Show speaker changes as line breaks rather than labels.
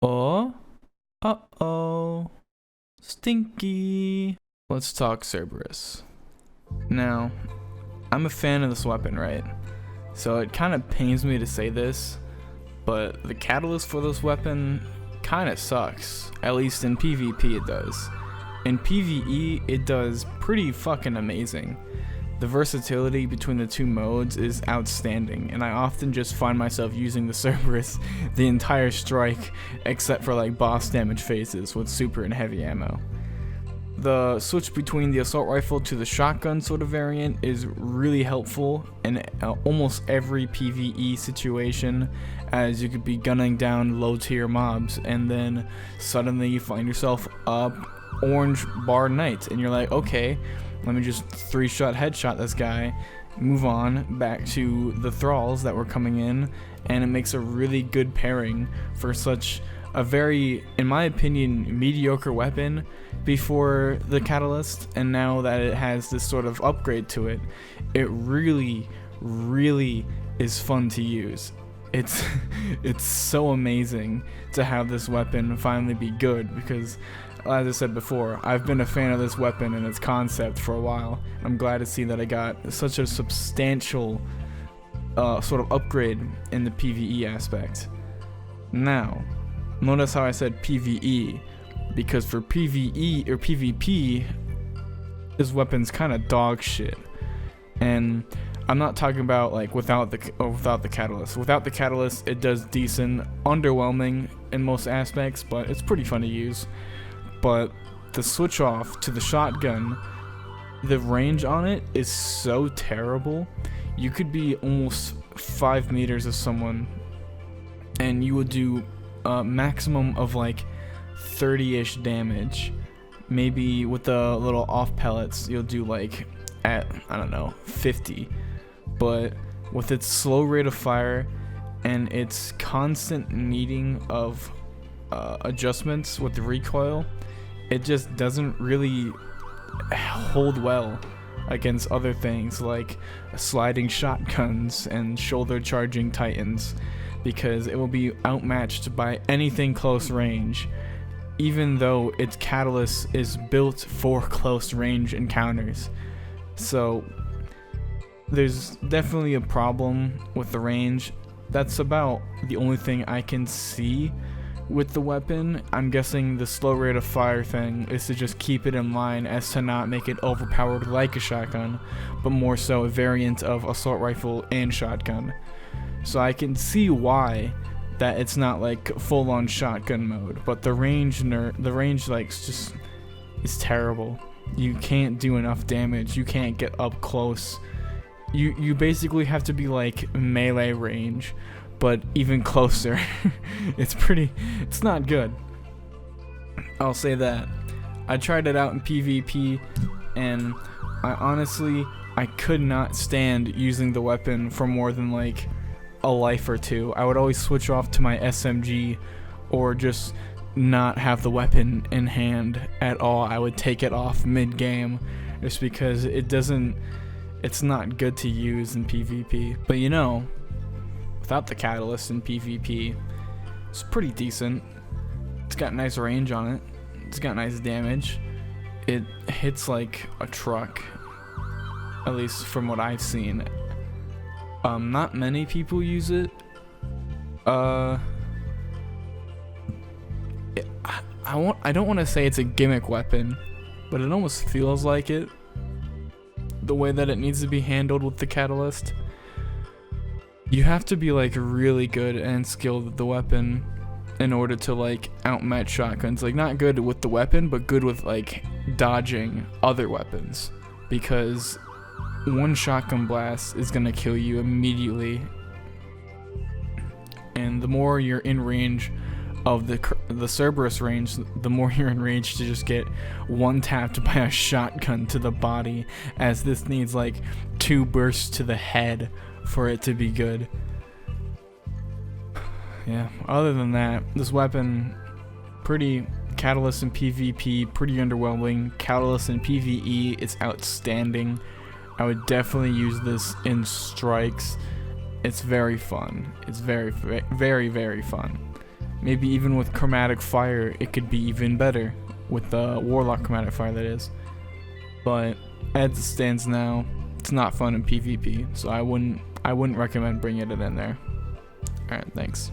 Oh, uh-oh, stinky. Let's talk Cerberus. Now, I'm a fan of this weapon, right? So it kind of pains me to say this, but the catalyst for this weapon kind of sucks. At least in PvP it does. In PvE, it does pretty fucking amazing. The versatility between the two modes is outstanding, and I often just find myself using the Cerberus the entire strike, except for like boss damage phases with super and heavy ammo. The switch between the assault rifle to the shotgun sort of variant is really helpful in almost every PvE situation, as you could be gunning down low tier mobs and then suddenly you find yourself up orange bar knight and you're like, okay, let me just 3-shot headshot this guy, move on back to the thralls that were coming in, and it makes a really good pairing for such a very, in my opinion, mediocre weapon before the catalyst, and now that it has this sort of upgrade to it, it really is fun to use. It's it's so amazing to have this weapon finally be good, because as I said before, I've been a fan of this weapon and its concept for a while. I'm glad to see that I got such a substantial sort of upgrade in the PvE aspect. Now, notice how I said PvE, because for PvE or PvP, this weapon's kind of dog shit. And I'm not talking about like without the catalyst. Without the catalyst, it does decent, underwhelming in most aspects, but it's pretty fun to use. But the switch off to the shotgun, the range on it is so terrible. You could be almost 5 meters of someone, and you would do a maximum of like 30-ish damage. Maybe with the little off pellets, you'll do like at, I don't know, 50. But with its slow rate of fire and its constant needing of adjustments with the recoil, it just doesn't really hold well against other things like sliding shotguns and shoulder charging titans, because it will be outmatched by anything close range, even though its catalyst is built for close range encounters. So there's definitely a problem with the range. That's about the only thing I can see with the weapon. I'm guessing the slow rate of fire thing is to just keep it in line as to not make it overpowered like a shotgun, but more so a variant of assault rifle and shotgun. So I can see why that it's not like full-on shotgun mode, but the range like just is terrible. You can't do enough damage. You can't get up close. You basically have to be like melee range, but even closer. It's not good. I'll say that. I tried it out in PvP, and I could not stand using the weapon for more than like a life or two. I would always switch off to my SMG or just not have the weapon in hand at all. I would take it off mid-game just because it's not good to use in PvP. But you know, without the catalyst in PvP, it's pretty decent. It's got nice range on it. It's got nice damage. It hits like a truck, at least from what I've seen. Not many people use it. I don't want to say it's a gimmick weapon, but it almost feels like it, the way that it needs to be handled with the catalyst. You have to be like really good and skilled with the weapon in order to like outmatch shotguns. Like, not good with the weapon, but good with like dodging other weapons, because one shotgun blast is gonna kill you immediately, and the more you're in range of the Cerberus range, the more you're in range to just get one tapped by a shotgun to the body, as this needs like 2 bursts to the head for it to be good. Yeah, other than that, this weapon, pretty catalyst in PvP, pretty underwhelming. Catalyst in PvE, it's outstanding. I would definitely use this in strikes. It's very fun. It's very, very fun. Maybe even with chromatic fire, it could be even better. With the warlock chromatic fire, that is. But as it stands now, it's not fun in PvP, so I wouldn't recommend bringing it in there. Alright, thanks.